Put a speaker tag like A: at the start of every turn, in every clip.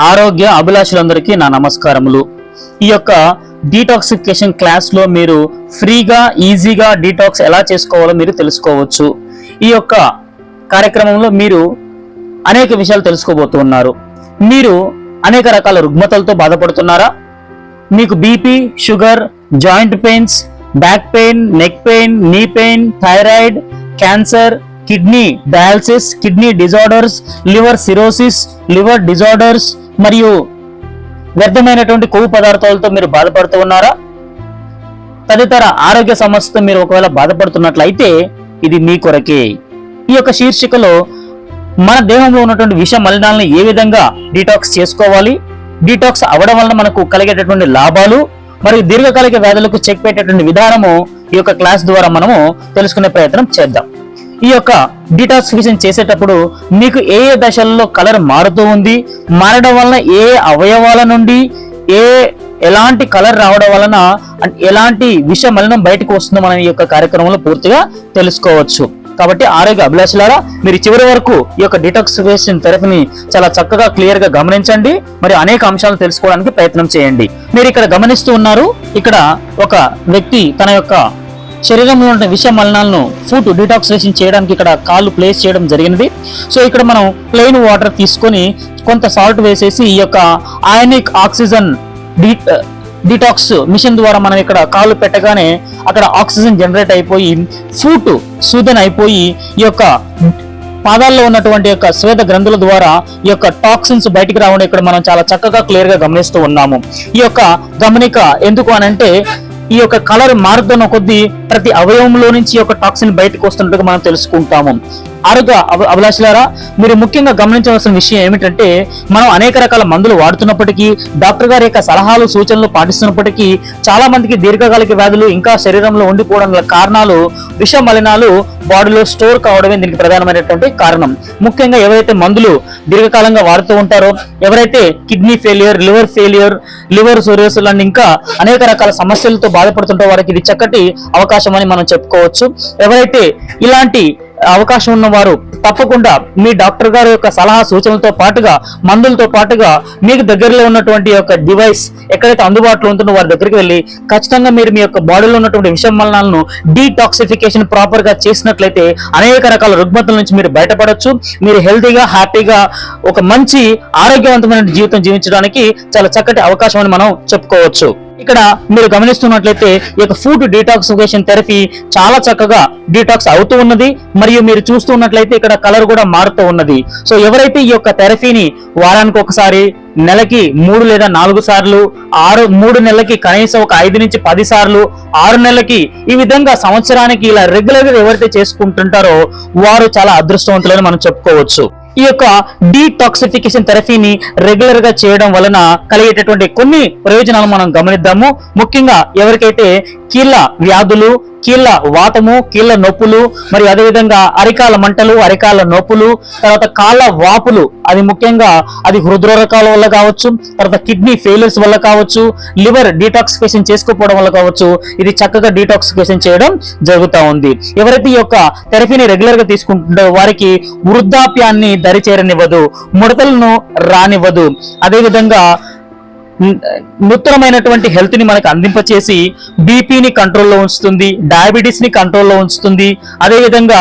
A: ఆరోగ్య అభిలాషులందరికీ నా నమస్కారములు. ఈ యొక్క డీటాక్సిఫికేషన్ క్లాస్ లో మీరు ఫ్రీగా ఈజీగా డీటాక్స్ ఎలా చేసుకోవాలో మీరు తెలుసుకోవచ్చు. ఈ యొక్క కార్యక్రమంలో మీరు అనేక విషయాలు తెలుసుకోబోతున్నారు. మీరు అనేక రకాల రుగ్మతలతో బాధపడుతున్నారా? మీకు BP, sugar, joint pains, back pain, neck pain, knee pain, thyroid, cancer, kidney dialysis, kidney disorders, liver cirrhosis, liver disorders మరియు వ్యర్థమైనటువంటి కొవ్వు పదార్థాలతో మీరు బాధపడుతూ ఉన్నారా? తదితర ఆరోగ్య సమస్యతో మీరు ఒకవేళ బాధపడుతున్నట్లయితే ఇది మీ కొరకే. ఈ యొక్క శీర్షికలో మన దేహంలో ఉన్నటువంటి విష మలినాలను ఏ విధంగా డీటాక్స్ చేసుకోవాలి, డీటాక్స్ అవ్వడం వలన మనకు కలిగేటటువంటి లాభాలు మరియు దీర్ఘకాలిక వ్యాధులకు చెక్ పెట్టేటువంటి విధానము ఈ యొక్క క్లాస్ ద్వారా మనము తెలుసుకునే ప్రయత్నం చేద్దాం. ఈ యొక్క డీటాక్సిఫికేషన్ చేసేటప్పుడు మీకు ఏ ఏ దశల్లో కలర్ మారుతూ ఉంది, మారడం వలన ఏ అవయవాల నుండి ఎలాంటి కలర్ రావడం వలన ఎలాంటి విష మలినం బయటకు వస్తుందో మనం ఈ యొక్క కార్యక్రమంలో పూర్తిగా తెలుసుకోవచ్చు. కాబట్టి ఆరోగ్య అభిలాషులారా, మీరు చివరి వరకు ఈ యొక్క డీటాక్సిఫికేషన్ థెరపీని చాలా చక్కగా క్లియర్ గా గమనించండి. మరి అనేక అంశాలను తెలుసుకోవడానికి ప్రయత్నం చేయండి. మీరు ఇక్కడ గమనిస్తూ ఉన్నారు, ఇక్కడ ఒక వ్యక్తి తన యొక్క శరీరంలో ఉన్న విష మలినాలను ఫుడ్ డీటాక్సిఫికేషన్ చేయడానికి ఇక్కడ కాళ్ళు ప్లేస్ చేయడం జరిగినది. సో ఇక్కడ మనం ప్లెయిన్ వాటర్ తీసుకొని కొంత సాల్ట్ వేసేసి ఈ యొక్క అయానిక్ ఆక్సిజన్ డీటాక్స్ మిషన్ ద్వారా మనం ఇక్కడ కాళ్ళు పెట్టగానే అక్కడ ఆక్సిజన్ జనరేట్ అయిపోయి ఫుట్ సూదన్ అయిపోయి ఈ యొక్క పాదాల్లో ఉన్నటువంటి యొక్క శ్వేత గ్రంథుల ద్వారా ఈ యొక్క టాక్సిన్స్ బయటికి రావడం ఇక్కడ మనం చాలా చక్కగా క్లియర్ గా గమనిస్తూ ఉన్నాము. ఈ యొక్క గమనిక ఎందుకు అనంటే ఈ యొక్క కలర్ మారుతున్న కొద్దీ ప్రతి అవయవంలో నుంచి ఈ యొక్క టాక్సిన్ బయటకు వస్తున్నట్టుగా మనం తెలుసుకుంటాము. ఆరోగ్య అభిలాషులారా, మీరు ముఖ్యంగా గమనించవలసిన విషయం ఏమిటంటే మనం అనేక రకాల మందులు వాడుతున్నప్పటికీ, డాక్టర్ గారి యొక్క సలహాలు సూచనలు పాటిస్తున్నప్పటికీ చాలా మందికి దీర్ఘకాలిక వ్యాధులు ఇంకా శరీరంలో ఉండిపోవడం గల కారణాలు విష మలినాలు బాడీలో స్టోర్ కావడమే దీనికి ప్రధానమైనటువంటి కారణం. ముఖ్యంగా ఎవరైతే మందులు దీర్ఘకాలంగా వాడుతూ ఉంటారో, ఎవరైతే kidney failure, liver failure, liver psoriasis లాంటి ఇంకా అనేక రకాల సమస్యలతో బాధపడుతుంటే వారికి ఇది చక్కటి అవకాశం అని మనం చెప్పుకోవచ్చు. ఎవరైతే ఇలాంటి అవకాశం ఉన్నవారు తప్పకుండా మీ డాక్టర్ గారి యొక్క సలహా సూచనలతో పాటుగా మందులతో పాటుగా మీకు దగ్గరలో ఉన్నటువంటి యొక్క డివైస్ ఎక్కడైతే అందుబాటులో ఉంటుందో వారి దగ్గరికి వెళ్ళి ఖచ్చితంగా మీరు మీ యొక్క బాడీలో ఉన్నటువంటి విష మలినాలను డీటాక్సిఫికేషన్ ప్రాపర్ గా చేసినట్లయితే అనేక రకాల రుగ్మతల నుంచి మీరు బయటపడవచ్చు. మీరు హెల్తీగా, హ్యాపీగా ఒక మంచి ఆరోగ్యవంతమైన జీవితం జీవించడానికి చాలా చక్కటి అవకాశం అని మనం చెప్పుకోవచ్చు. ఇక్కడ మీరు గమనిస్తున్నట్లయితే ఈ యొక్క ఫుడ్ డీటాక్సిఫికేషన్ థెరపీ చాలా చక్కగా డీటాక్స్ అవుతూ ఉన్నది. మరియు మీరు చూస్తున్నట్లయితే ఇక్కడ కలర్ కూడా మారుతూ ఉన్నది. సో ఎవరైతే ఈ యొక్క థెరపీని వారానికి ఒకసారి, నెలకి 3 లేదా 4 సార్లు, 3 నెలలకి కనీసం ఒక 5 నుంచి 10 సార్లు, 6 నెలలకి ఈ విధంగా సంవత్సరానికి ఇలా రెగ్యులర్ గా ఎవరైతే చేసుకుంటుంటారో వారు చాలా అదృష్టవంతులని మనం చెప్పుకోవచ్చు. ఈ యొక్క డీటాక్సిఫికేషన్ థెరపీని రెగ్యులర్ గా చేయడం వలన కలిగేటటువంటి కొన్ని ప్రయోజనాలు మనం గమనిద్దాము. ముఖ్యంగా ఎవరికైతే కీళ్ళ వ్యాధులు, కీళ్ళ వాతము, కీళ్ళ నొప్పులు మరియు అదేవిధంగా అరికాల మంటలు, అరికాల నొప్పులు, తర్వాత కాళ్ళ వాపులు, అది ముఖ్యంగా అది హృద్రోగకాల వల్ల కావచ్చు, తర్వాత కిడ్నీ ఫెయిలియర్స్ వల్ల కావచ్చు, లివర్ డీటాక్సిఫికేషన్ చేసుకోకపోవడం వల్ల కావచ్చు, ఇది చక్కగా డీటాక్సిఫికేషన్ చేయడం జరుగుతూ ఉంది. ఎవరైతే ఈ యొక్క థెరపీని రెగ్యులర్ గా తీసుకుంటుందో వారికి వృద్ధాప్యాన్ని దరిచేరనివ్వదు, ముడతలను రానివ్వదు, అదేవిధంగా నూతనమైనటువంటి హెల్త్ ని మనకు అందింపచేసి బీపీని కంట్రోల్లో ఉంచుతుంది, డయాబెటీస్ ని కంట్రోల్లో ఉంచుతుంది. అదేవిధంగా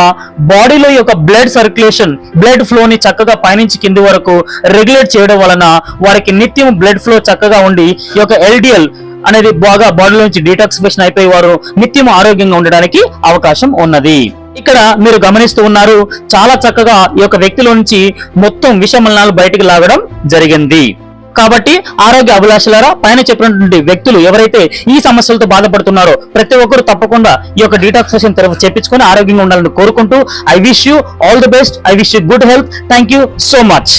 A: బాడీలో యొక్క బ్లడ్ సర్క్యులేషన్, బ్లడ్ ఫ్లో ని చక్కగా పైనుంచి కింది వరకు రెగ్యులేట్ చేయడం వలన వారికి నిత్యం బ్లడ్ ఫ్లో చక్కగా ఉండి ఈ యొక్క ఎల్డిఎల్ అనేది బాగా బాడీలో నుంచి డీటాక్సిఫికేషన్ అయిపోయి వారు నిత్యం ఆరోగ్యంగా ఉండడానికి అవకాశం ఉన్నది. ఇక్కడ మీరు గమనిస్తూ ఉన్నారు, చాలా చక్కగా ఈ యొక్క వ్యక్తిలో నుంచి మొత్తం విష మలినాలు బయటికి లాగడం జరిగింది. కాబట్టి ఆరోగ్య అభిలాషులారా, పైన చెప్పినటువంటి వ్యక్తులు ఎవరైతే ఈ సమస్యలతో బాధపడుతున్నారో ప్రతి ఒక్కరు తప్పకుండా ఈ యొక్క డీటాక్సిఫికేషన్ థెరపీ చేపించుకొని ఆరోగ్యంగా ఉండాలని కోరుకుంటూ I wish you all the best. I wish you good health. Thank you so much.